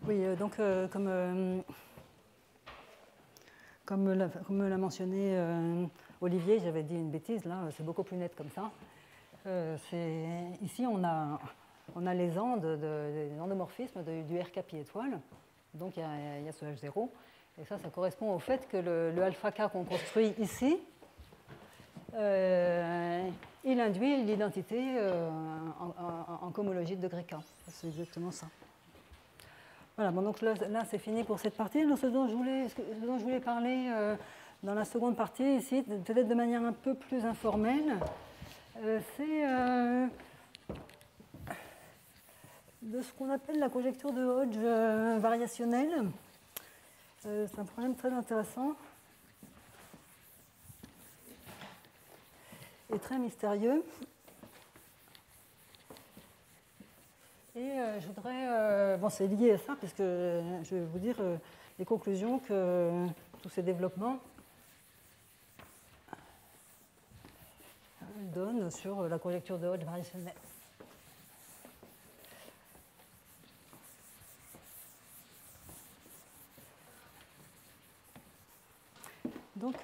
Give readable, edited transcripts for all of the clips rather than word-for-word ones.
Oui, donc comme me l'a mentionné Olivier, j'avais dit une bêtise, là, c'est beaucoup plus net comme ça. Ici, on a les endomorphismes du R K pi étoile, donc il y a ce H0, et ça correspond au fait que le alpha K qu'on construit ici, il induit l'identité en cohomologie de degré K. C'est exactement ça. Voilà, bon, donc là c'est fini pour cette partie. Donc, ce dont je voulais parler dans la seconde partie, ici, peut-être de manière un peu plus informelle, c'est de ce qu'on appelle la conjecture de Hodge variationnelle. C'est un problème très intéressant et très mystérieux. Et je voudrais, bon, c'est lié à ça, puisque je vais vous dire les conclusions que tous ces développements donnent sur la conjecture de Hodge variationnelle. Donc,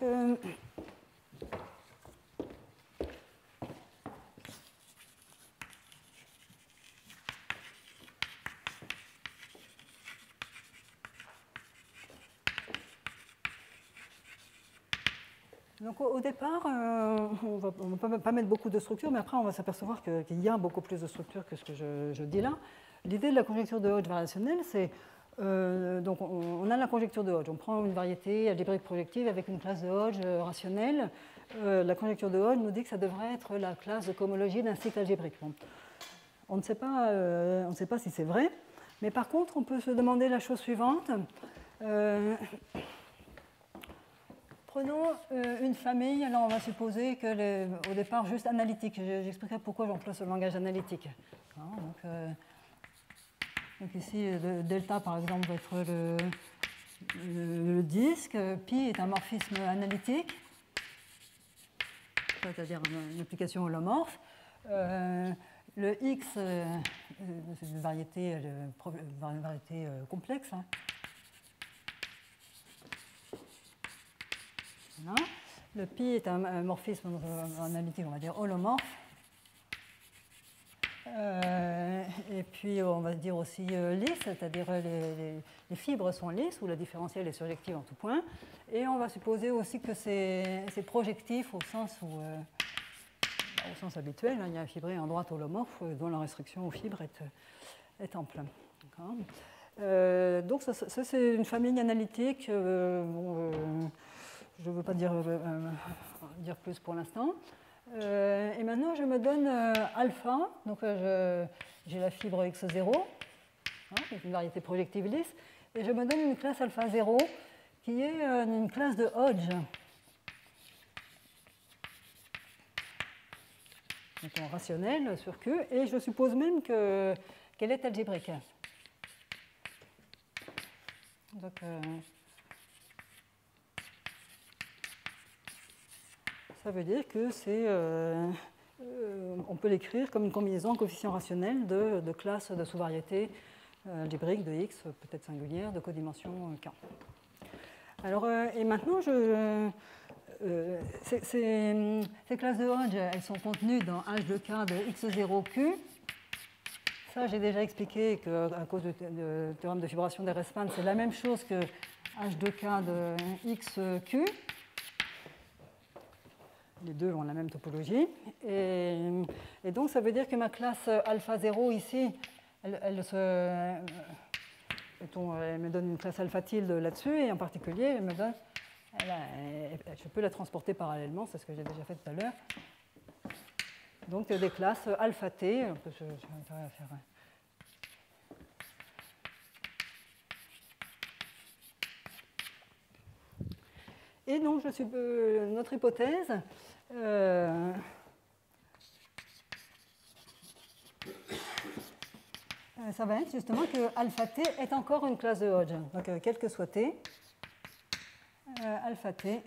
donc au départ, on ne va pas mettre beaucoup de structures, mais après on va s'apercevoir qu'il y a beaucoup plus de structures que ce que je dis là. L'idée de la conjecture de Hodge variationnelle, c'est donc on a la conjecture de Hodge. On prend une variété algébrique projective avec une classe de Hodge rationnelle. La conjecture de Hodge nous dit que ça devrait être la classe de cohomologie d'un cycle algébrique. Bon. On ne sait pas si c'est vrai, mais par contre, on peut se demander la chose suivante. Prenons une famille, alors on va supposer qu'elle est au départ juste analytique. J'expliquerai pourquoi j'emploie ce langage analytique. Donc ici, delta par exemple va être le disque, pi est un morphisme analytique, c'est-à-dire une application holomorphe. Le x, c'est une variété complexe. Hein. Voilà. Le pi est un morphisme analytique, on va dire holomorphe. Et puis on va dire aussi lisse, c'est-à-dire les fibres sont lisses, où la différentielle est surjective en tout point. Et on va supposer aussi que c'est projectif au sens habituel. Hein, il y a un fibré en droite holomorphe dont la restriction aux fibres est ample. Donc ça c'est une famille analytique. Je ne veux pas dire plus pour l'instant. Et maintenant, je me donne alpha. Donc, j'ai la fibre x0, une variété projective lisse. Et je me donne une classe alpha 0 qui est une classe de Hodge. Donc, en rationnel sur Q. Et je suppose même qu'elle est algébrique. Donc, ça veut dire que on peut l'écrire comme une combinaison en coefficient rationnel de classes de sous-variétés algébriques de x, peut-être singulières, de codimension K. Alors, et maintenant, ces classes de Hodge, elles sont contenues dans H de K de x0Q. Ça, j'ai déjà expliqué qu'à cause du théorème de fibration d'Erespan, c'est la même chose que H de K de xQ. Les deux ont la même topologie. Et donc, ça veut dire que ma classe alpha 0 ici, elle me donne une classe alpha tilde là-dessus, et en particulier, je peux la transporter parallèlement, c'est ce que j'ai déjà fait tout à l'heure. Donc, des classes alpha t. Je vais faire Et donc, notre hypothèse, ça va être justement que alpha t est encore une classe de Hodge. Donc, quel que soit t, alpha t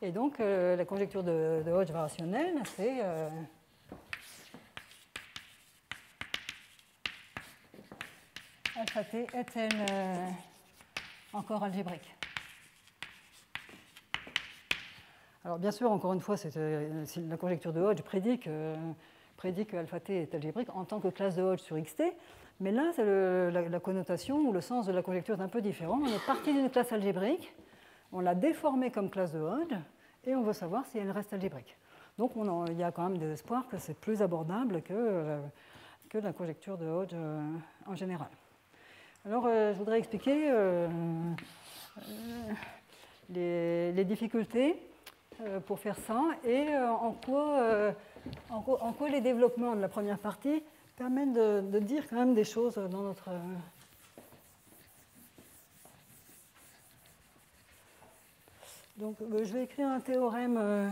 et donc, la conjecture de Hodge variationnelle, c'est alpha t est-elle encore algébrique? Alors bien sûr, encore une fois, la conjecture de Hodge prédit que alpha t est algébrique en tant que classe de Hodge sur xt, mais là, la connotation ou le sens de la conjecture est un peu différent. On est parti d'une classe algébrique, on l'a déformée comme classe de Hodge, et on veut savoir si elle reste algébrique. Donc il y a quand même des espoirs que c'est plus abordable que la conjecture de Hodge en général. Alors, je voudrais expliquer les difficultés pour faire ça et en quoi les développements de la première partie permettent de dire quand même des choses dans notre... Donc, je vais écrire un théorème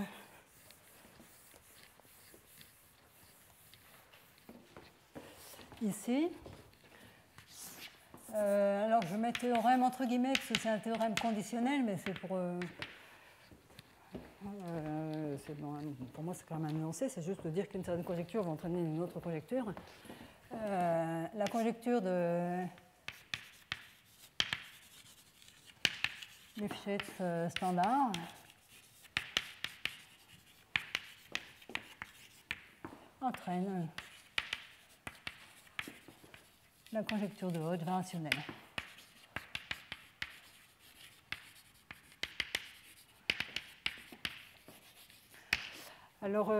ici. Alors, je mets théorème entre guillemets, parce que c'est un théorème conditionnel, mais c'est pour moi, c'est quand même un énoncé, c'est juste de dire qu'une certaine conjecture va entraîner une autre conjecture. La conjecture de Lifshitz standard entraîne la conjecture de Hodge variationnelle. Alors,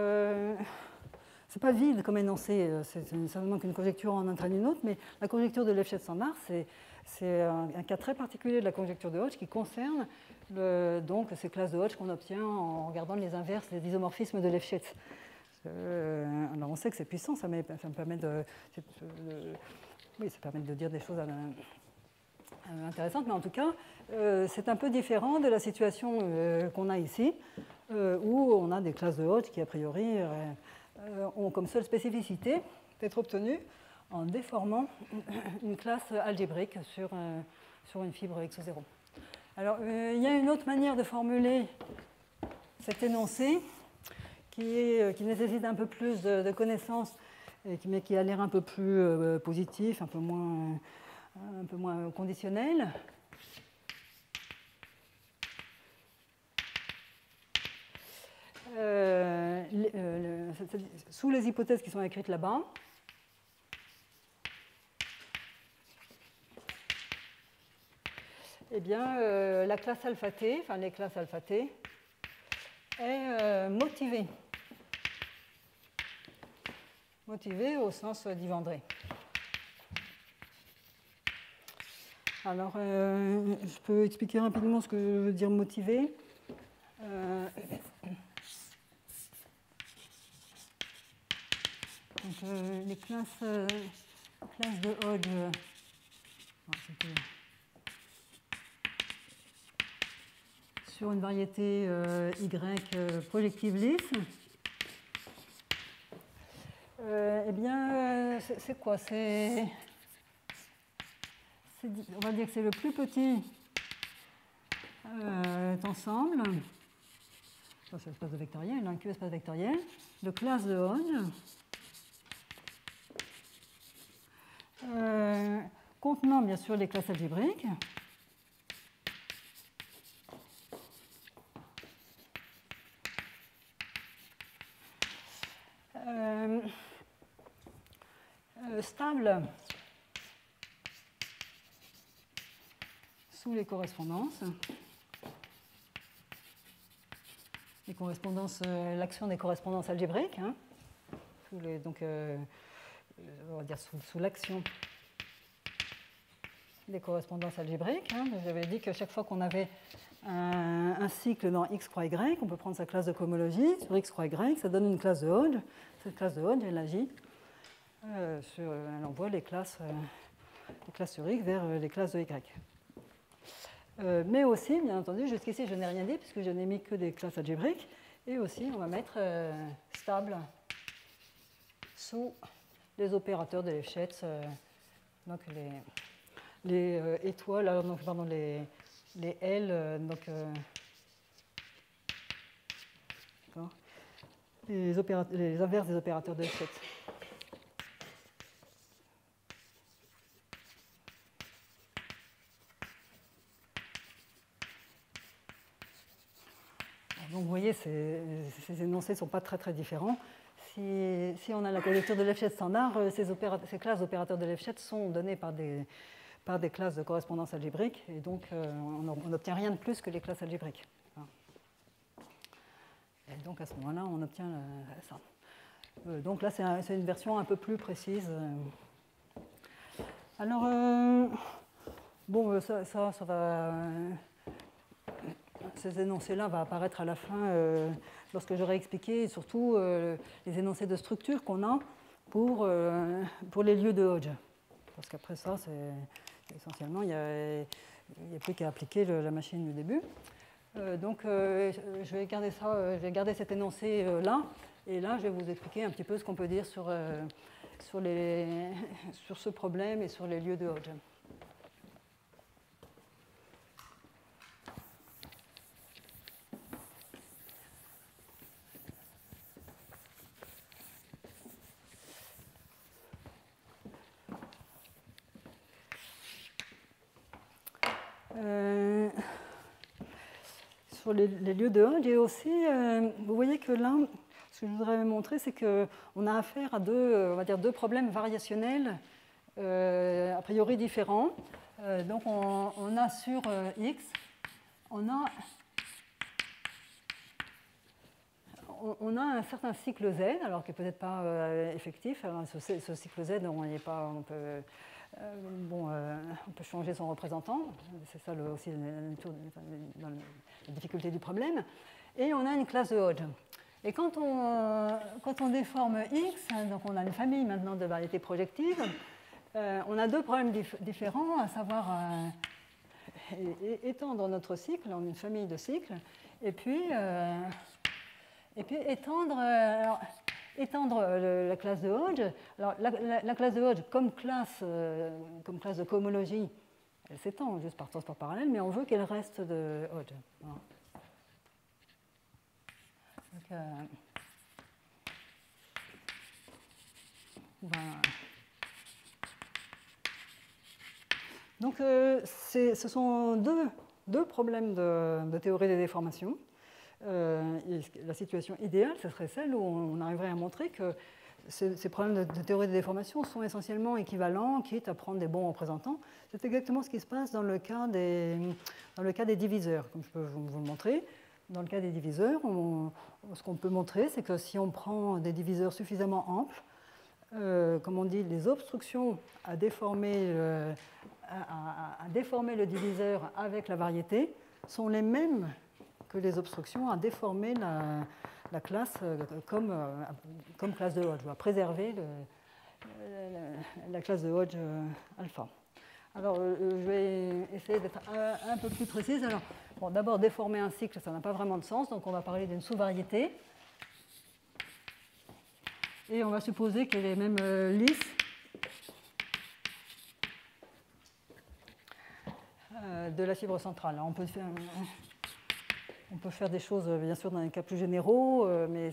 c'est pas vide comme énoncé, c'est certainement qu'une conjecture en entraîne une autre, mais la conjecture de Lefschetz standard, c'est un cas très particulier de la conjecture de Hodge qui concerne donc ces classes de Hodge qu'on obtient en regardant les inverses des isomorphismes de Lefschetz. Alors on sait que c'est puissant, ça me permet ça permet de dire des choses intéressantes, mais en tout cas, c'est un peu différent de la situation qu'on a ici, où on a des classes de Hodge qui, a priori, ont comme seule spécificité d'être obtenues en déformant une classe algébrique sur une fibre x0. Alors, il y a une autre manière de formuler cet énoncé qui nécessite un peu plus de connaissances, mais qui a l'air un peu plus positif, un peu moins conditionnel. Sous les hypothèses qui sont écrites là-bas, eh bien, la classe alpha t, enfin les classes alpha t, est motivée. Motivée au sens d'Yvandré. Alors, je peux expliquer rapidement ce que je veux dire motivé. Donc, les classes de Hodge, sur une variété Y projective lisse, eh bien, c'est quoi? On va dire que c'est le plus petit ensemble, ça c'est l'espace de vectoriel, un Q espace vectoriel, de classe de Hodge, contenant bien sûr les classes algébriques, stable sous les correspondances. Les correspondances, l'action des correspondances algébriques, hein, donc on va dire sous l'action des correspondances algébriques. Hein. J'avais dit que chaque fois qu'on avait un cycle dans x croix y, on peut prendre sa classe de cohomologie sur x croix y, ça donne une classe de Hodge. Cette classe de Hodge, elle agit elle envoie les classes sur x vers les classes de y. Mais aussi, bien entendu, jusqu'ici, je n'ai rien dit puisque je n'ai mis que des classes algébriques. Et aussi, on va mettre stable sous les opérateurs de Lefschetz, donc les étoiles, donc, pardon, les L, donc, les inverses des opérateurs de Lefschetz. voyez, ces énoncés ne sont pas très différents. Si on a la conjecture de Lefschetz standard, ces classes d'opérateurs de Lefschetz sont données par des classes de correspondance algébrique, et donc on n'obtient rien de plus que les classes algébriques. Et donc à ce moment-là, on obtient ça. Donc là, c'est une version un peu plus précise. Alors, bon, ça va. Ces énoncés-là vont apparaître à la fin lorsque j'aurai expliqué surtout les énoncés de structure qu'on a pour les lieux de Hodge. Parce qu'après ça, essentiellement, il n'y a plus qu'à appliquer la machine du début. Donc, je vais garder cet énoncé là. Et là, je vais vous expliquer un petit peu ce qu'on peut dire sur ce problème et sur les lieux de Hodge. Sur les lieux de Hodge, et aussi, vous voyez que là, ce que je voudrais montrer, c'est qu'on a affaire à deux problèmes variationnels a priori différents. Donc on a sur X, on a un certain cycle Z, alors qui n'est peut-être pas effectif. Alors, ce cycle Z, on peut changer son représentant. C'est ça aussi la difficulté du problème. Et on a une classe de Hodge. Et quand on déforme X, donc on a une famille maintenant de variétés projectives, on a deux problèmes différents, à savoir étendre notre cycle en une famille de cycles, et puis étendre la classe de Hodge. Alors, la classe de Hodge, comme classe de cohomologie, elle s'étend juste par transport parallèle, mais on veut qu'elle reste de Hodge. Donc, ce sont deux problèmes de théorie des déformations. La situation idéale, ce serait celle où on arriverait à montrer que ces problèmes de théorie des déformations sont essentiellement équivalents, quitte à prendre des bons représentants. C'est exactement ce qui se passe dans le cas des diviseurs, comme je peux vous le montrer. Dans le cas des diviseurs, ce qu'on peut montrer, c'est que si on prend des diviseurs suffisamment amples, comme on dit, les obstructions à déformer le diviseur avec la variété sont les mêmes que les obstructions à déformer la classe comme classe de Hodge, à préserver la classe de Hodge alpha. Alors, je vais essayer d'être un peu plus précise. Alors, bon, d'abord, déformer un cycle, ça n'a pas vraiment de sens, donc on va parler d'une sous-variété. Et on va supposer qu'elle est même lisse de la fibre centrale. Alors, on peut faire des choses, bien sûr, dans des cas plus généraux, mais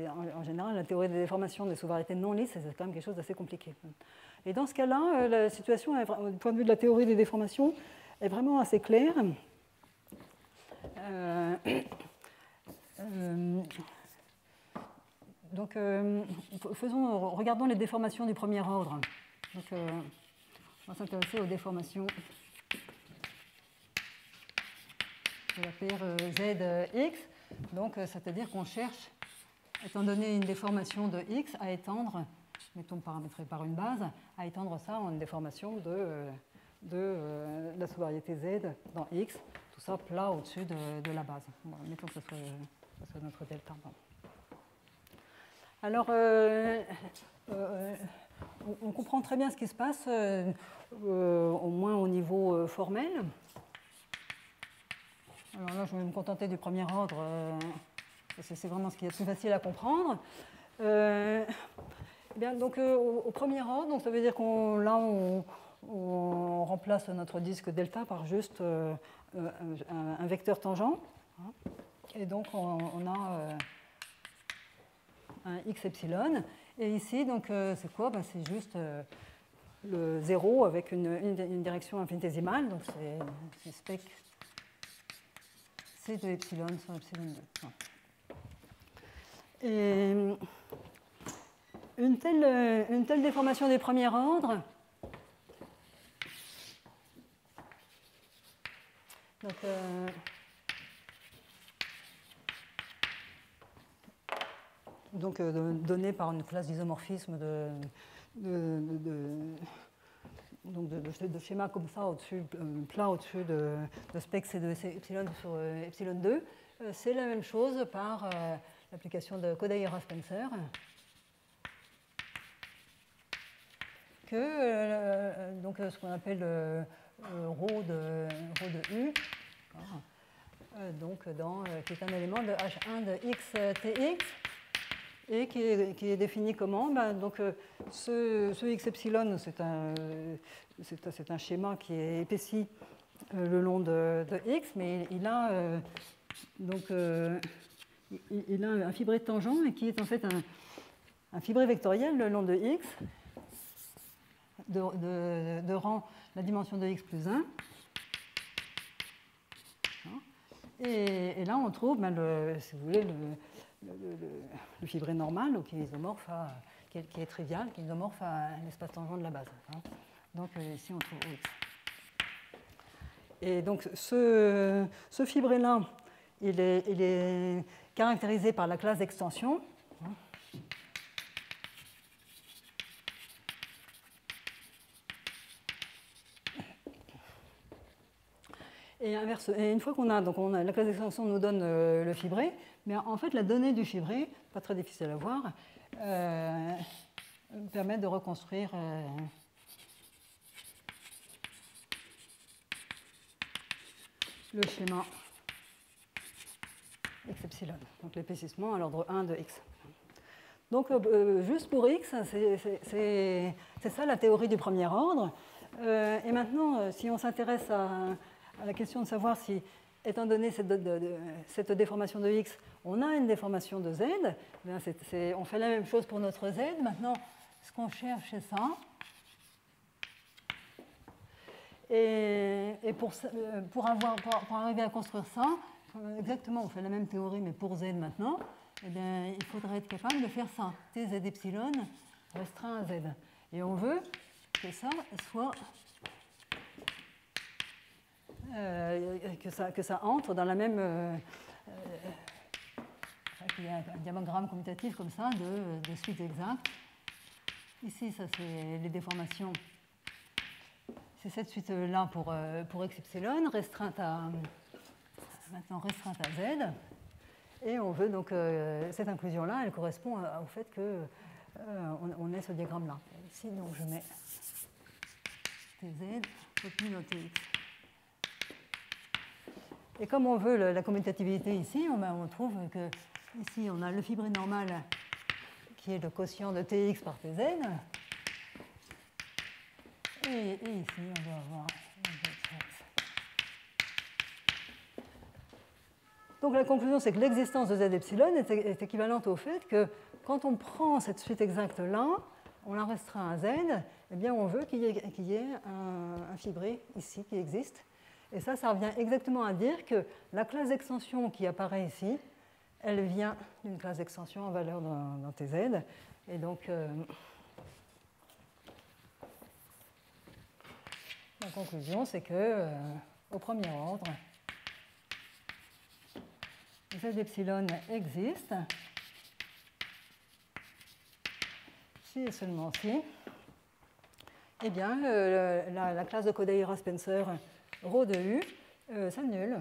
en général, la théorie des déformations des sous-variétés non lisses, c'est quand même quelque chose d'assez compliqué. Et dans ce cas-là, la situation, du point de vue de la théorie des déformations, est vraiment assez claire. Donc, regardons les déformations du premier ordre. Donc, on va s'intéresser aux déformations de la paire ZX. Donc, c'est-à-dire qu'on cherche, étant donné une déformation de X, à étendre, mettons paramétré par une base, à étendre ça en une déformation de la sous-variété Z dans X, tout ça plat au-dessus de la base. Bon, mettons que ce soit notre delta. Bon. Alors, on comprend très bien ce qui se passe, au moins au niveau formel. Alors là, je vais me contenter du premier ordre, parce que c'est vraiment ce qui est le plus facile à comprendre. Bien, donc, au premier ordre, donc, ça veut dire qu'on remplace notre disque delta par juste un vecteur tangent. Et donc, on a un x epsilon. Et ici, donc, c'est quoi? Ben, c'est juste le 0 avec une direction infinitésimale. Donc, c'est spec C de epsilon sur epsilon 2. Et une telle déformation des premiers ordres, donnée par une classe d'isomorphisme de schémas comme ça, plat au-dessus de spec C2 epsilon sur epsilon 2, c'est la même chose par l'application de Kodaira-Spencer que ce qu'on appelle ρ de U, qui est un élément de H1 de XTX et qui est défini comment? Ce X epsilon, c'est un schéma qui est épaissi le long de X, mais il a un fibré tangent et qui est en fait un fibré vectoriel le long de X de rang la dimension de X plus 1. Et là, on trouve, si vous voulez, le fibré normal, qui est isomorphe qui est trivial, qui est isomorphe à un espace tangent de la base. Donc ici, on trouve X. Et donc ce fibré-là, il est caractérisé par la classe d'extension. Et une fois qu'on a, la classe d'extension nous donne le fibré, mais en fait la donnée du fibré, pas très difficile à voir, permet de reconstruire le schéma x epsilon, donc l'épaississement à l'ordre 1 de x. Donc juste pour x, c'est ça la théorie du premier ordre. Et maintenant, si on s'intéresse à la question de savoir si, étant donné cette déformation de x, on a une déformation de z, on fait la même chose pour notre z. Maintenant, ce qu'on cherche, c'est ça. Et pour arriver à construire ça, exactement, on fait la même théorie, mais pour z maintenant, eh bien, il faudrait être capable de faire ça. Tz epsilon restreint à z. Et on veut que ça soit... que ça entre dans la même... il y a un diagramme commutatif comme ça de suite exacte. Ici, ça c'est les déformations. C'est cette suite-là pour x epsilon, maintenant restreinte à z. Et on veut donc, cette inclusion-là, elle correspond au fait qu'on ait ce diagramme-là. Ici, donc, je mets tz, copie dans tx. Et comme on veut la commutativité ici, on trouve que ici, on a le fibré normal qui est le quotient de tx par tz. Et ici, on doit avoir... Donc la conclusion, c'est que l'existence de z epsilon est équivalente au fait que quand on prend cette suite exacte-là, on la restreint à z, eh bien on veut qu'il y ait un fibré ici qui existe. Et ça revient exactement à dire que la classe d'extension qui apparaît ici, elle vient d'une classe d'extension en valeur dans Tz. Et donc, la conclusion, c'est que au premier ordre, z epsilon existe, si et seulement si, eh bien, la classe de Kodaira-Spencer ρ de U s'annule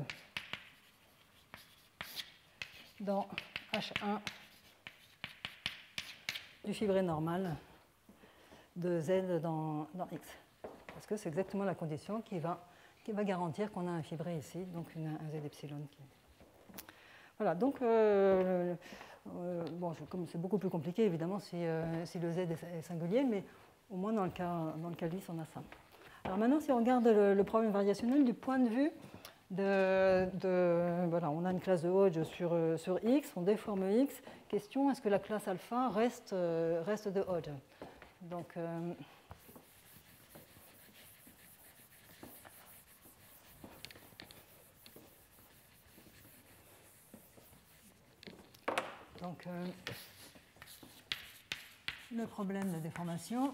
dans H1 du fibré normal de Z dans X. Parce que c'est exactement la condition qui va garantir qu'on a un fibré ici, donc un Z epsilon. Voilà, donc, bon, comme c'est beaucoup plus compliqué, évidemment, si le Z est singulier, mais au moins dans le cas lisse, on a ça. Alors maintenant, si on regarde le problème variationnel du point de vue voilà, on a une classe de Hodge sur X, on déforme X. Question, est-ce que la classe alpha reste de Hodge? Donc, Donc, le problème de déformation.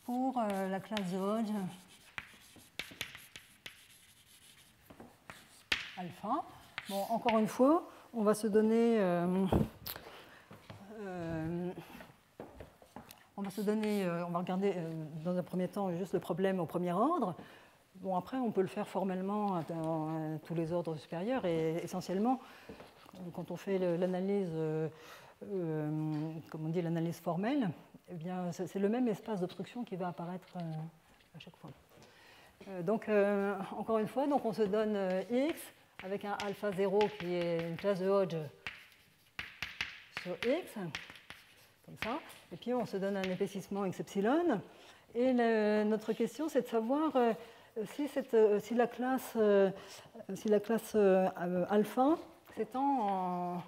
Pour la classe de Hodge alpha. Bon, encore une fois, on va se donner, on va regarder dans un premier temps juste le problème au premier ordre. Bon, après, on peut le faire formellement dans tous les ordres supérieurs et essentiellement, quand on fait l'analyse, comme on dit, l'analyse formelle, eh bien, c'est le même espace d'obstruction qui va apparaître à chaque fois. Donc, encore une fois, donc on se donne X avec un alpha 0 qui est une classe de Hodge sur X, comme ça. Et puis, on se donne un épaississement x epsilon. Et notre question, c'est de savoir si la classe alpha s'étend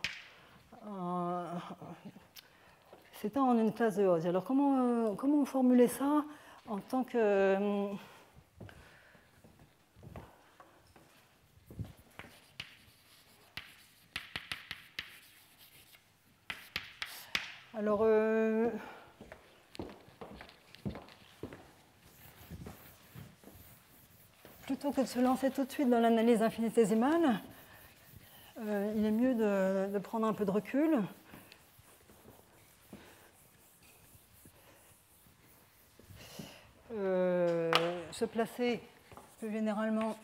en une classe de Hodge. Alors, comment formuler ça en tant que... Alors, plutôt que de se lancer tout de suite dans l'analyse infinitésimale, il est mieux de prendre un peu de recul. Se placer plus généralement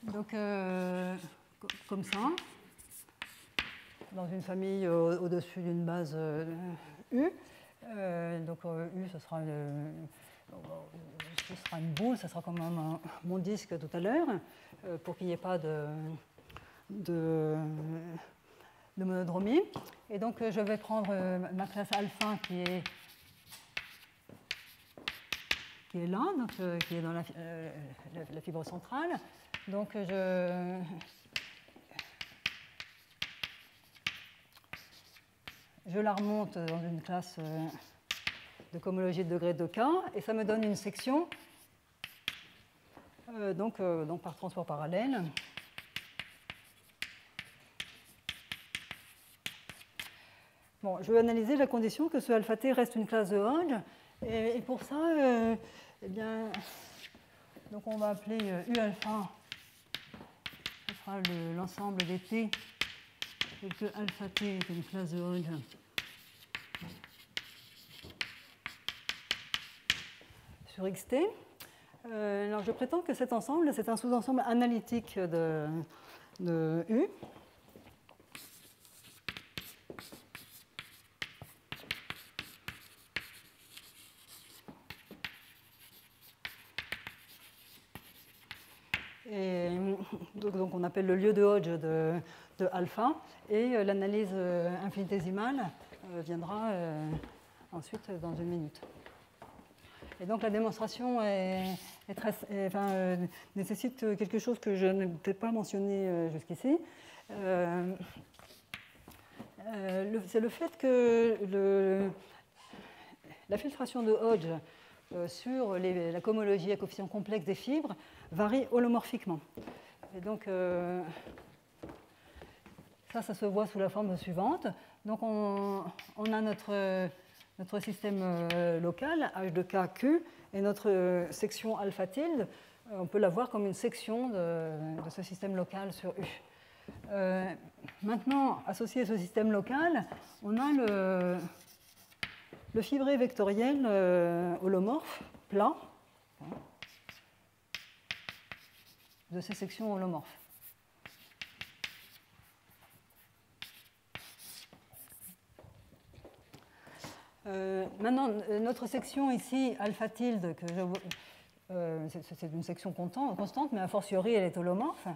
donc, comme ça, dans une famille au-dessus d'une base U. Donc U, ce sera une boule, ce sera comme mon disque tout à l'heure, pour qu'il n'y ait pas de monodromie. Et donc je vais prendre ma classe alpha qui est là, donc, qui est dans la fibre centrale. Donc je la remonte dans une classe de cohomologie de degré de K, et ça me donne une section donc par transport parallèle. Bon, je vais analyser la condition que ce alpha t reste une classe de Hodge, et pour ça, eh bien, donc on va appeler U alpha, ce sera l'ensemble des t, et que alpha t est une classe de Hodge sur xt. Alors je prétends que cet ensemble, c'est un sous-ensemble analytique de U. Et donc on appelle le lieu de Hodge de alpha, et l'analyse infinitésimale viendra ensuite dans une minute. Et donc la démonstration nécessite quelque chose que je n'ai peut-être pas mentionné jusqu'ici. C'est le fait que la filtration de Hodge sur la cohomologie à coefficient complexe des fibres varie holomorphiquement. Et donc ça se voit sous la forme suivante. Donc on a notre système local, H de K, Q, et notre section alpha tilde, on peut la voir comme une section de ce système local sur U. Maintenant, associé à ce système local, on a le fibré vectoriel holomorphe, plat, de ces sections holomorphes. Maintenant, notre section ici, alpha tilde, c'est une section constante, mais a fortiori, elle est holomorphe.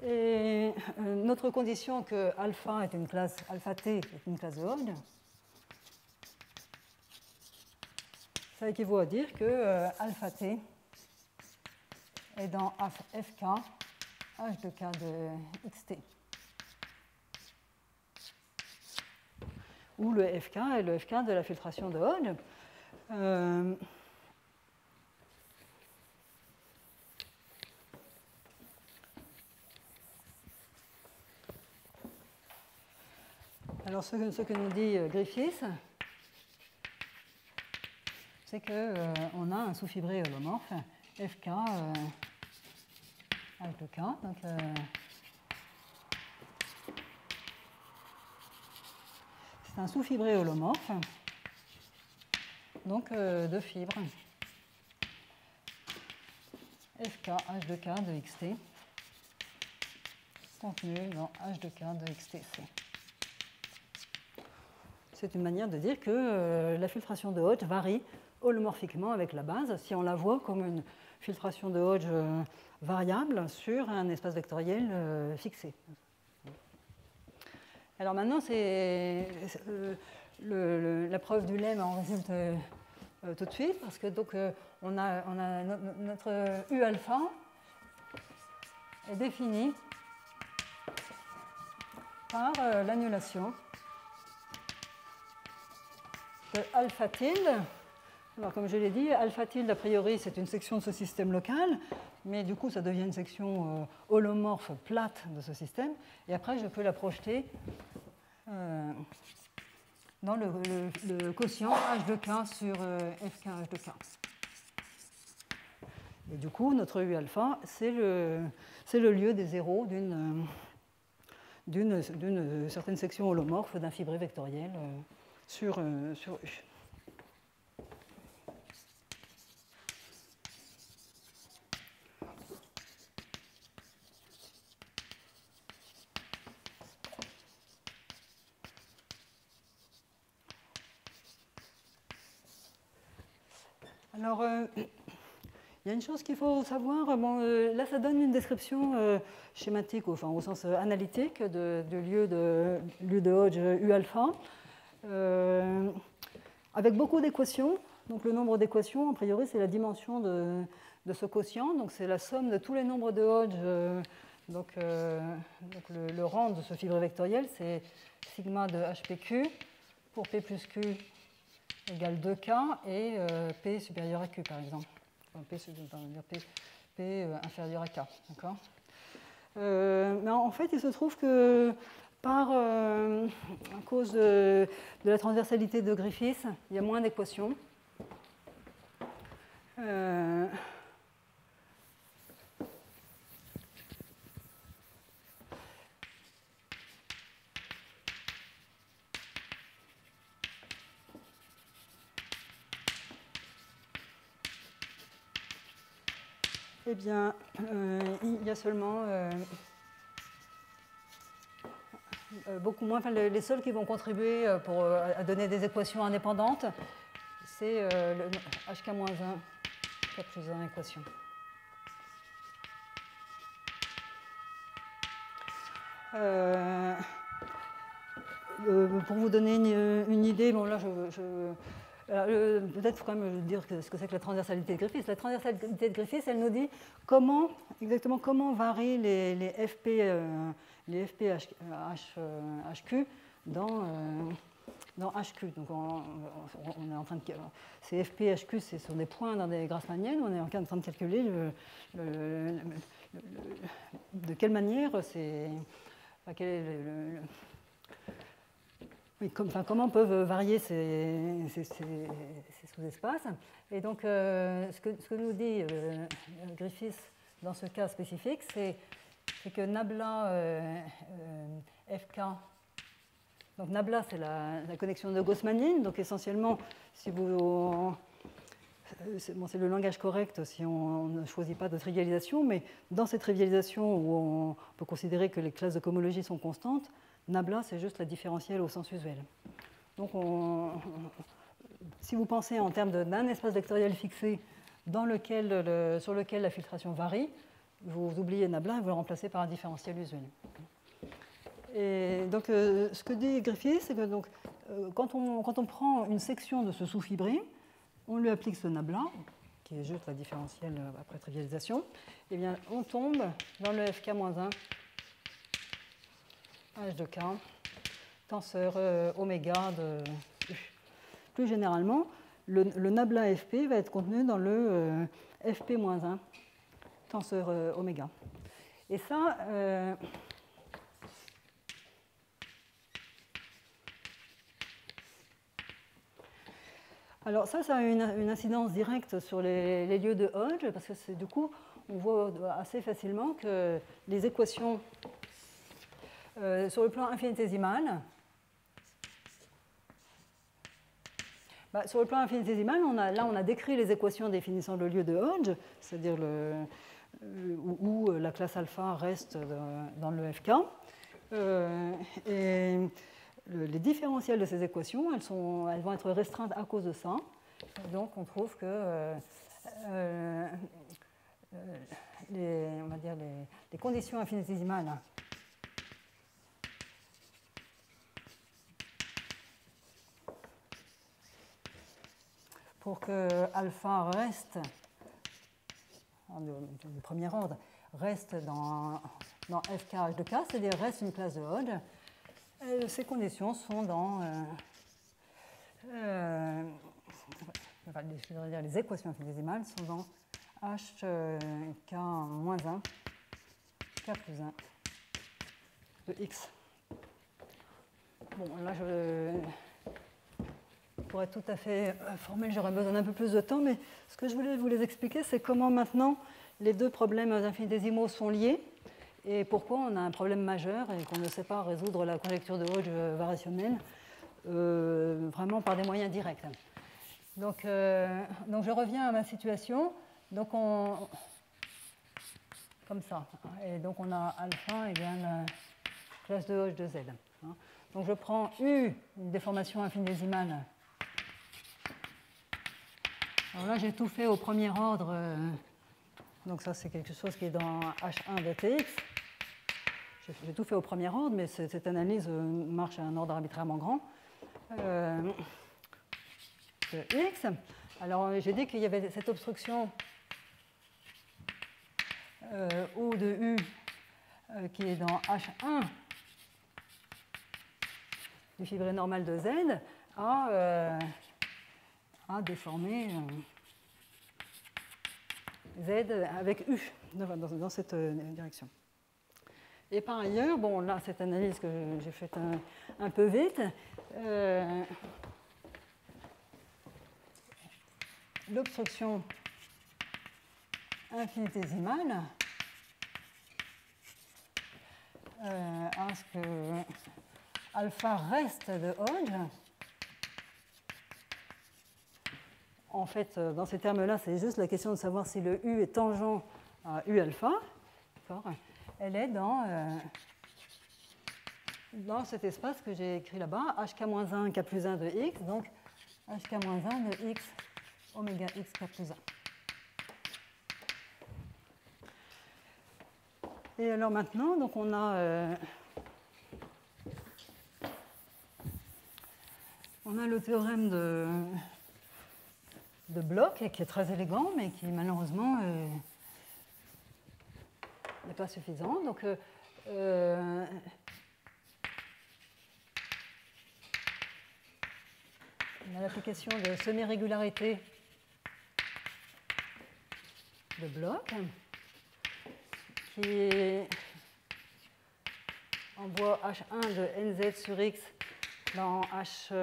Et notre condition que alpha est une classe, alpha t est une classe de Hodge, ça équivaut à dire que alpha t est dans fk, h de k de xt. Où le fk est le fk de la filtration de Hodge. Alors, ce que nous dit Griffiths, c'est qu'on a un sous-fibré holomorphe, FK avec le K. Donc, c'est un sous-fibré holomorphe, donc de fibres FK H de K de XT contenu dans H de K de XTC. C'est une manière de dire que la filtration de Hodge varie holomorphiquement avec la base si on la voit comme une filtration de Hodge variable sur un espace vectoriel fixé. Alors maintenant, la preuve du lemme en résulte tout de suite, parce que donc, on a notre U alpha est défini par l'annulation de alpha tilde. Alors, comme je l'ai dit, alpha tilde, a priori, c'est une section de ce système local, mais du coup, ça devient une section holomorphe plate de ce système. Et après, je peux la projeter dans le quotient H de K sur FK H de K. Et du coup, notre U alpha, c'est le lieu des zéros d'une certaine section holomorphe d'un fibré vectoriel sur U. Alors, il y a une chose qu'il faut savoir. Bon, là, ça donne une description schématique, enfin, au sens analytique, du lieu de Hodge U alpha, avec beaucoup d'équations. Donc, le nombre d'équations, a priori, c'est la dimension de ce quotient. Donc, c'est la somme de tous les nombres de Hodge. Donc, le rang de ce fibre vectoriel, c'est sigma de HPQ pour P plus Q égale 2K et P supérieur à Q, par exemple. Enfin, P inférieur à K. D'accord. Mais en fait, il se trouve que à cause de la transversalité de Griffiths, il y a moins d'équations. Eh bien, il y a seulement beaucoup moins. Enfin, les seuls qui vont contribuer à donner des équations indépendantes, c'est le HK-1, K plus 1 équation. Pour vous donner une idée, bon là, peut-être il faut quand même dire ce que c'est que la transversalité de Griffiths. La transversalité de Griffiths, elle nous dit exactement comment varient les FP HQ dans HQ. Donc on est en train de ces FP HQ, ce sont des points dans des grassmanniennes. On est en train de calculer de quelle manière c'est. Quel est comment peuvent varier ces sous-espaces. Et donc, ce que nous dit Griffiths dans ce cas spécifique, c'est que nabla FK, donc nabla, c'est la connexion de Gauss-Manin, donc essentiellement, si vous... c'est le langage correct si on ne choisit pas de trivialisation, mais dans ces trivialisations où on peut considérer que les classes de cohomologie sont constantes, nabla, c'est juste la différentielle au sens usuel. Donc, si vous pensez en termes d'un espace vectoriel fixé sur lequel la filtration varie, vous oubliez nabla et vous le remplacez par un différentiel usuel. Et donc, ce que dit Griffiths, c'est que donc, quand on prend une section de ce sous-fibré, on lui applique ce nabla, qui est juste la différentielle après trivialisation, et bien on tombe dans le FK-1 H de K, tenseur oméga de U. Plus généralement, le nabla Fp va être contenu dans le Fp-1 tenseur oméga. Et ça, alors ça a une incidence directe sur les lieux de Hodge, parce que du coup, on voit assez facilement que les équations sur le plan infinitésimal, sur le plan infinitésimal, on a décrit les équations définissant le lieu de Hodge, c'est-à-dire où la classe alpha reste dans le FK. Et les différentiels de ces équations, elles vont être restreintes à cause de ça. Donc on trouve que on va dire les conditions infinitésimales pour que alpha reste, du premier ordre, reste dans FKH de K, c'est-à-dire reste une classe de Hodge. Ces conditions sont dans les équations infinitésimales sont dans HK-1, K plus 1 de X. Bon, là, pour être tout à fait formel, j'aurais besoin d'un peu plus de temps, mais ce que je voulais vous les expliquer, c'est comment maintenant les deux problèmes infinitésimaux sont liés et pourquoi on a un problème majeur et qu'on ne sait pas résoudre la conjecture de Hodge variationnelle vraiment par des moyens directs. Donc je reviens à ma situation. Donc comme ça. Et donc on a alpha égale la classe de Hodge de Z. Donc je prends U, une déformation infinitésimale. Alors là, j'ai tout fait au premier ordre. Donc ça, c'est quelque chose qui est dans H1 de Tx. J'ai tout fait au premier ordre, mais cette analyse marche à un ordre arbitrairement grand. De X. Alors j'ai dit qu'il y avait cette obstruction O de U qui est dans H1 du fibré normal de Z à déformer Z avec U dans cette direction. Et par ailleurs, bon là cette analyse que j'ai faite un peu vite, l'obstruction infinitésimale à ce que alpha reste de Hodge. En fait, dans ces termes-là, c'est juste la question de savoir si le U est tangent à U alpha. Elle est dans cet espace que j'ai écrit là-bas, HK-1, K plus 1 de X, donc HK-1 de X, oméga X, K plus 1. Et alors maintenant, donc on a le théorème de Bloch, qui est très élégant, mais qui malheureusement n'est pas suffisant. Donc, on a l'application de semi-régularité de Bloch, qui envoie H1 de NZ sur X dans H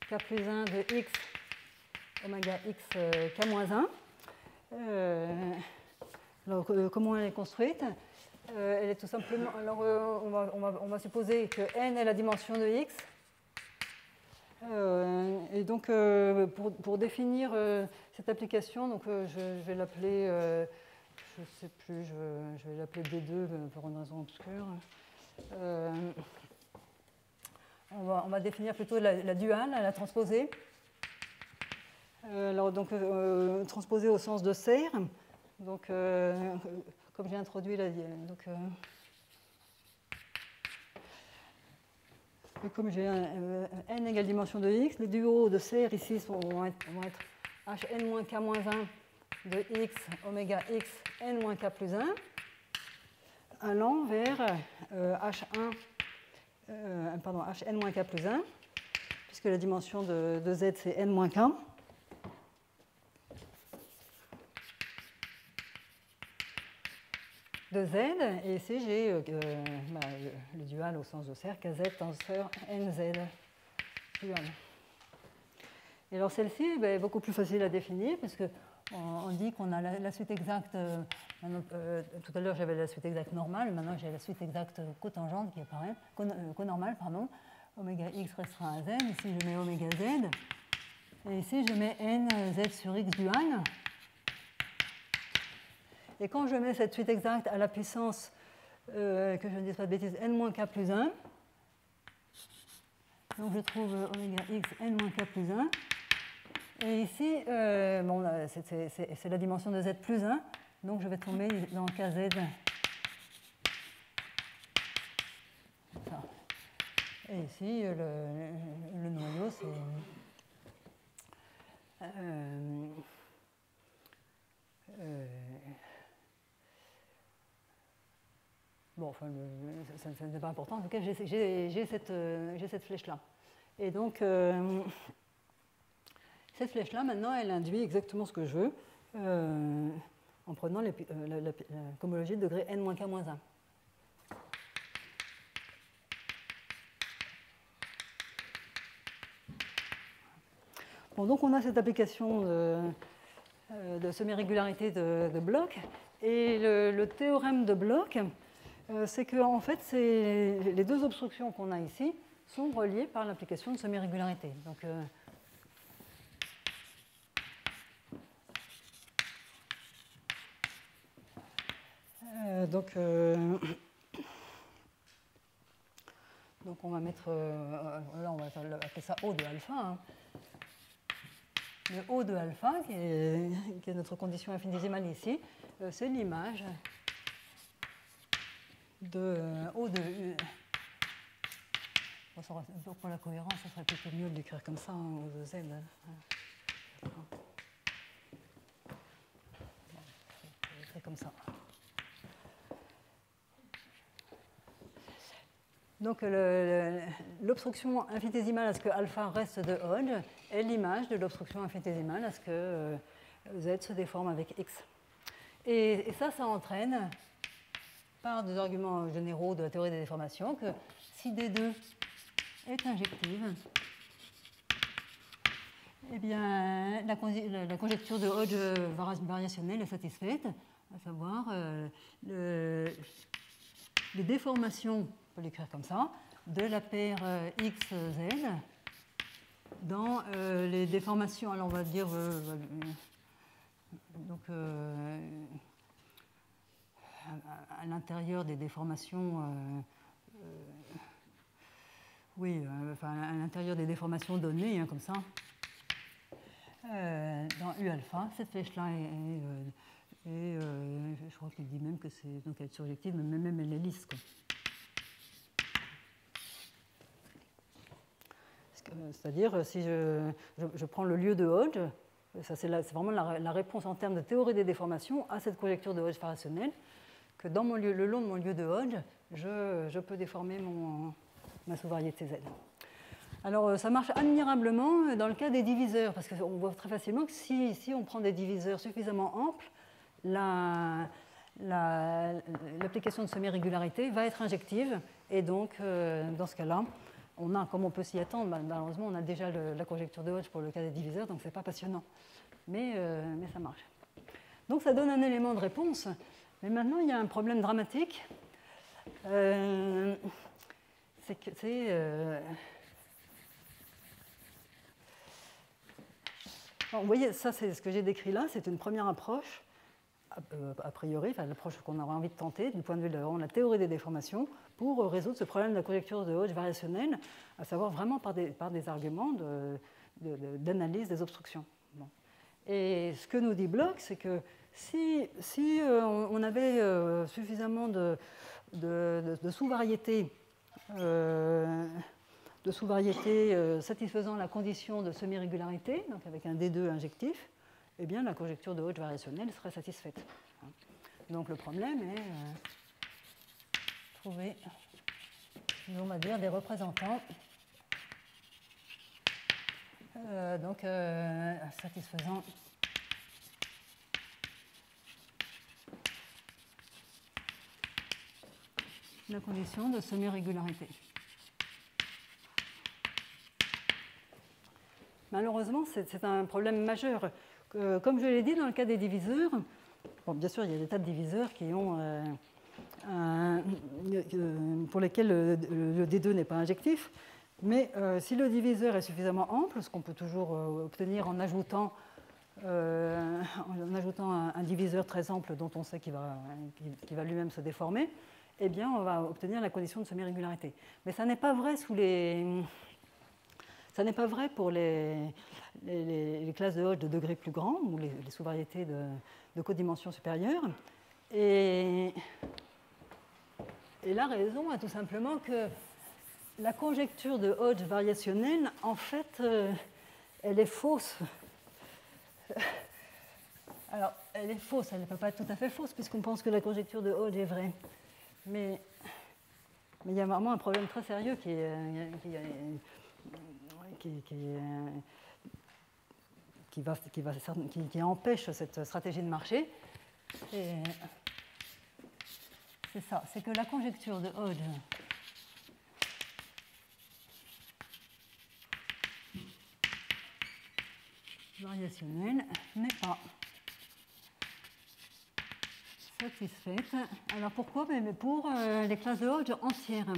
K plus 1 de X oméga X K-1. Alors, comment elle est construite? Elle est tout simplement. Alors, on va supposer que n est la dimension de X. Et donc, pour définir cette application, donc, je vais l'appeler, je ne sais plus, je vais l'appeler D2 pour une raison obscure. On va définir plutôt la duale, la transposée. Alors, donc, transposée au sens de serre. Donc, comme j'ai introduit comme j'ai n égale dimension de x, les duos de serre ici vont être hn-k-1 de x oméga x n-k plus 1 allant vers hn-k plus 1, puisque la dimension de Z, c'est n-k. De Z, et ici j'ai le dual au sens de serre, kz tenseur nz dual. Et alors celle-ci est beaucoup plus facile à définir, parce qu'on dit qu'on a la suite exacte, tout à l'heure j'avais la suite exacte normale, maintenant j'ai la suite exacte cotangente qui apparaît, conormale, pardon, oméga x restreint à z, ici je mets oméga z, et ici je mets n z sur x dual. Et quand je mets cette suite exacte à la puissance, que je ne dise pas de bêtises, n-k plus 1, donc je trouve oméga x n-k plus 1. Et ici, bon, c'est la dimension de z plus 1, donc je vais tomber dans kz. Ça. Et ici, le noyau, c'est... bon, enfin, ça n'est pas important. En tout cas, j'ai cette flèche-là. Et donc, cette flèche-là, maintenant, elle induit exactement ce que je veux en prenant la cohomologie de degré n-k-1. Bon, donc, on a cette application de semi-régularité de Bloch. Et le théorème de Bloch, c'est que en fait, les deux obstructions qu'on a ici sont reliées par l'application de semi-régularité. Donc, on va mettre, là on va appeler ça O de alpha. Hein. Le O de alpha, qui est notre condition infinitésimale ici, c'est l'image de O de U. Bon, pour la cohérence, ça serait plutôt mieux de l'écrire comme ça, hein, O de Z. Je l'écris comme ça. Donc l'obstruction infinitésimale à ce que alpha reste de Hodge est l'image de l'obstruction infinitésimale à ce que Z se déforme avec X. Et ça entraîne, par des arguments généraux de la théorie des déformations, que si D2 est injective, eh bien, la conjecture de Hodge variationnelle est satisfaite, à savoir les déformations, on peut l'écrire comme ça, de la paire XZ dans les déformations, alors on va dire, donc à l'intérieur des déformations, enfin à l'intérieur des déformations données, hein, comme ça, dans U alpha, cette flèche-là est je crois qu'il dit même que c'est donc elle est surjective, mais même elle est lisse, quoi. C'est-à-dire, si je prends le lieu de Hodge, c'est vraiment la réponse en termes de théorie des déformations à cette conjecture de Hodge variationnelle, que dans le long de mon lieu de Hodge, je peux déformer ma sous-variété Z. Alors, ça marche admirablement dans le cas des diviseurs, parce qu'on voit très facilement que si on prend des diviseurs suffisamment amples, l'application de semi-régularité va être injective, et donc, dans ce cas-là, on a, comme on peut s'y attendre, malheureusement, on a déjà la conjecture de Hodge pour le cas des diviseurs, donc ce n'est pas passionnant. Mais ça marche. Donc ça donne un élément de réponse. Mais maintenant, il y a un problème dramatique. Vous voyez, ça, c'est ce que j'ai décrit là, c'est une première approche, a priori, enfin, l'approche qu'on aurait envie de tenter, du point de vue de la théorie des déformations, pour résoudre ce problème de la conjecture de Hodge variationnelle, à savoir vraiment par des arguments d'analyse des obstructions. Bon. Et ce que nous dit Bloch, c'est que si on avait suffisamment de sous-variétés satisfaisant la condition de semi-régularité, donc avec un D2 injectif, eh bien la conjecture de Hodge variationnelle serait satisfaite. Donc le problème est trouver, on va dire, des représentants donc satisfaisant la condition de semi-régularité. Malheureusement, c'est un problème majeur. Comme je l'ai dit, dans le cas des diviseurs, bon, bien sûr, il y a des tas de diviseurs qui ont, pour lesquels le D2 n'est pas injectif, mais si le diviseur est suffisamment ample, ce qu'on peut toujours obtenir en ajoutant un diviseur très ample dont on sait qu'il va lui-même se déformer, eh bien, on va obtenir la condition de semi-régularité. Mais ça n'est pas vrai ça n'est pas vrai pour les classes de Hodge de degrés plus grands ou les sous-variétés de codimension supérieure. Et la raison est tout simplement que la conjecture de Hodge variationnelle, en fait, elle est fausse. Alors, elle est fausse, elle ne peut pas être tout à fait fausse, puisqu'on pense que la conjecture de Hodge est vraie. Mais il y a vraiment un problème très sérieux qui empêche cette stratégie de marché. C'est ça, c'est que la conjecture de Hodge variationnelle n'est pas satisfaite. Alors pourquoi? Mais pour les classes de Hodge entières.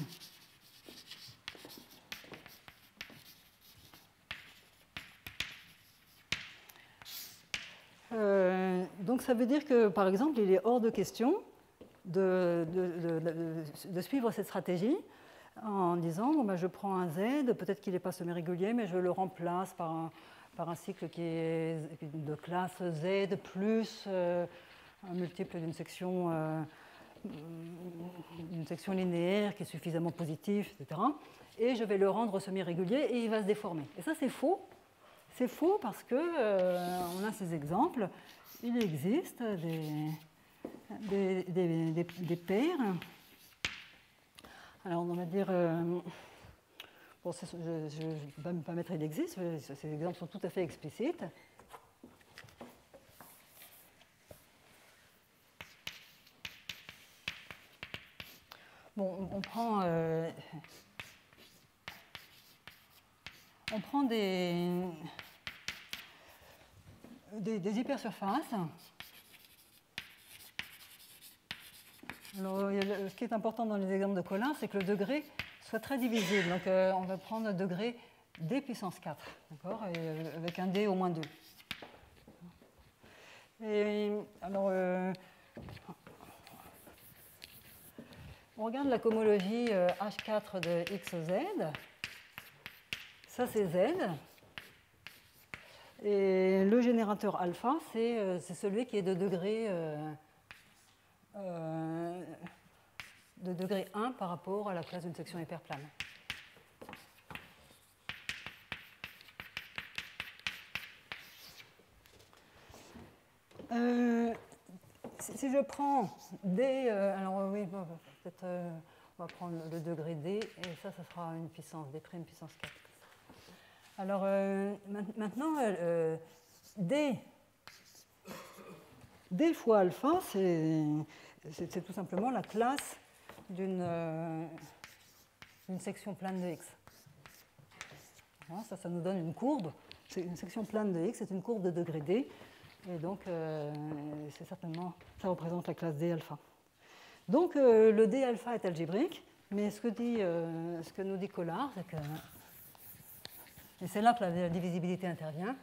Donc ça veut dire que, par exemple, il est hors de question de suivre cette stratégie en disant bon, ben, je prends un Z, peut-être qu'il n'est pas semi-régulier, mais je le remplace par un cycle qui est de classe Z plus un multiple d'une section linéaire qui est suffisamment positif, etc. Et je vais le rendre semi-régulier et il va se déformer. Et ça, c'est faux. C'est faux parce que on a ces exemples. Il existe des paires. Alors, on va dire. Bon, je ne vais pas mettre il existe, ces exemples sont tout à fait explicites. Bon, on prend des hypersurfaces. Alors, ce qui est important dans les exemples de Colin, c'est que le degré soit très divisible. Donc, on va prendre le degré D puissance 4, d'accord, avec un D au moins 2. Et alors, on regarde la cohomologie H4 de XZ. Ça, c'est Z. Et le générateur alpha, c'est celui qui est de degré 1 par rapport à la classe d'une section hyperplane. Si je prends D, alors oui, peut-être on va prendre le degré D, et ça sera une puissance, D' puissance 4. Alors maintenant, D fois alpha, c'est tout simplement la classe d'une section plane de X. Voilà, ça nous donne une courbe. C'est une section plane de X, c'est une courbe de degré D. Et donc, c'est certainement, ça représente la classe D alpha. Donc, le D alpha est algébrique, mais ce que nous dit Collard, c'est que, et c'est là que la divisibilité intervient.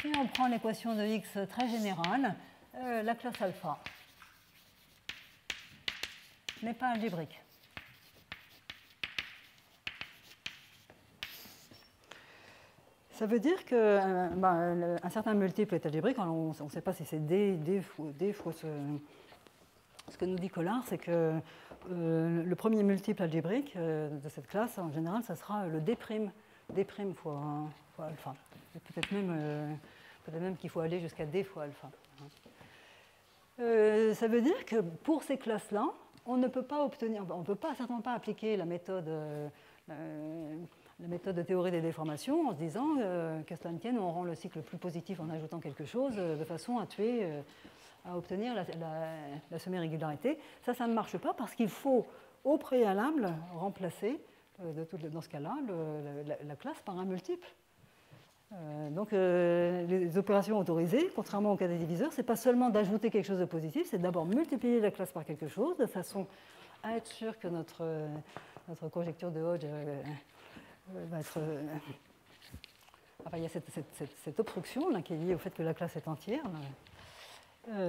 Si on prend l'équation de X très générale, la classe alpha n'est pas algébrique. Ça veut dire qu'un certain multiple est algébrique. Alors on ne sait pas si c'est D fois ce que nous dit Collard, c'est que le premier multiple algébrique de cette classe, en général, ça sera le D' fois alpha. Peut-être même qu'il faut aller jusqu'à D fois alpha. Ça veut dire que pour ces classes-là, on ne peut pas obtenir, on ne peut certainement pas appliquer la méthode de théorie des déformations en se disant qu'à cela ne tienne, on rend le cycle plus positif en ajoutant quelque chose de façon à tuer, à obtenir la semi-régularité. Ça ne marche pas parce qu'il faut au préalable remplacer, dans ce cas-là, la classe par un multiple. Donc les opérations autorisées, contrairement au cas des diviseurs, ce n'est pas seulement d'ajouter quelque chose de positif, c'est d'abord multiplier la classe par quelque chose, de façon à être sûr que notre conjecture de Hodge va être... enfin, il y a cette obstruction là, qui est liée au fait que la classe est entière.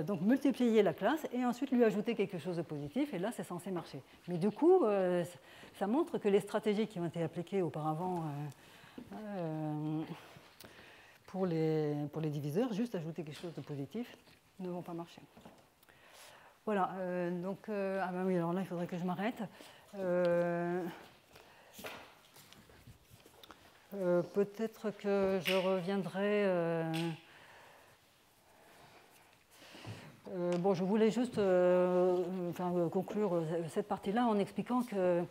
Donc multiplier la classe et ensuite lui ajouter quelque chose de positif, et là c'est censé marcher. Mais du coup, ça montre que les stratégies qui ont été appliquées auparavant pour les diviseurs, juste ajouter quelque chose de positif, ne vont pas marcher. Voilà, donc, ah ben oui, alors là il faudrait que je m'arrête. Peut-être que je reviendrai... bon, je voulais juste conclure cette partie-là en expliquant que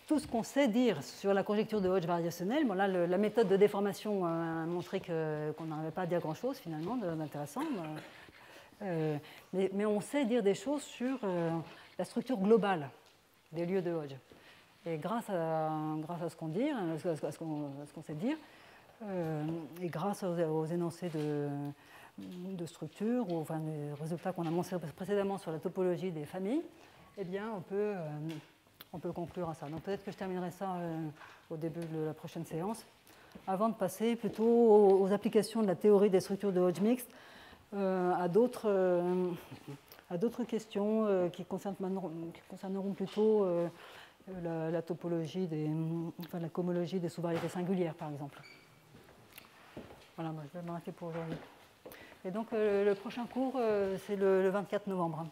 tout ce qu'on sait dire sur la conjecture de Hodge variationnelle, bon, là, la méthode de déformation a montré qu'on n'arrivait pas à dire grand-chose finalement d'intéressant, mais on sait dire des choses sur la structure globale des lieux de Hodge. Et grâce à ce qu'on dit, à ce qu'on sait dire, et grâce aux énoncés de structure, ou enfin, les résultats qu'on a montrés précédemment sur la topologie des familles, eh bien, on peut conclure à ça. Donc peut-être que je terminerai ça au début de la prochaine séance, avant de passer plutôt aux applications de la théorie des structures de Hodge mixte à d'autres questions qui concerneront plutôt la topologie la cohomologie des sous-variétés singulières, par exemple. Voilà, je vais m'arrêter pour aujourd'hui. Et donc le prochain cours, c'est le 24 novembre.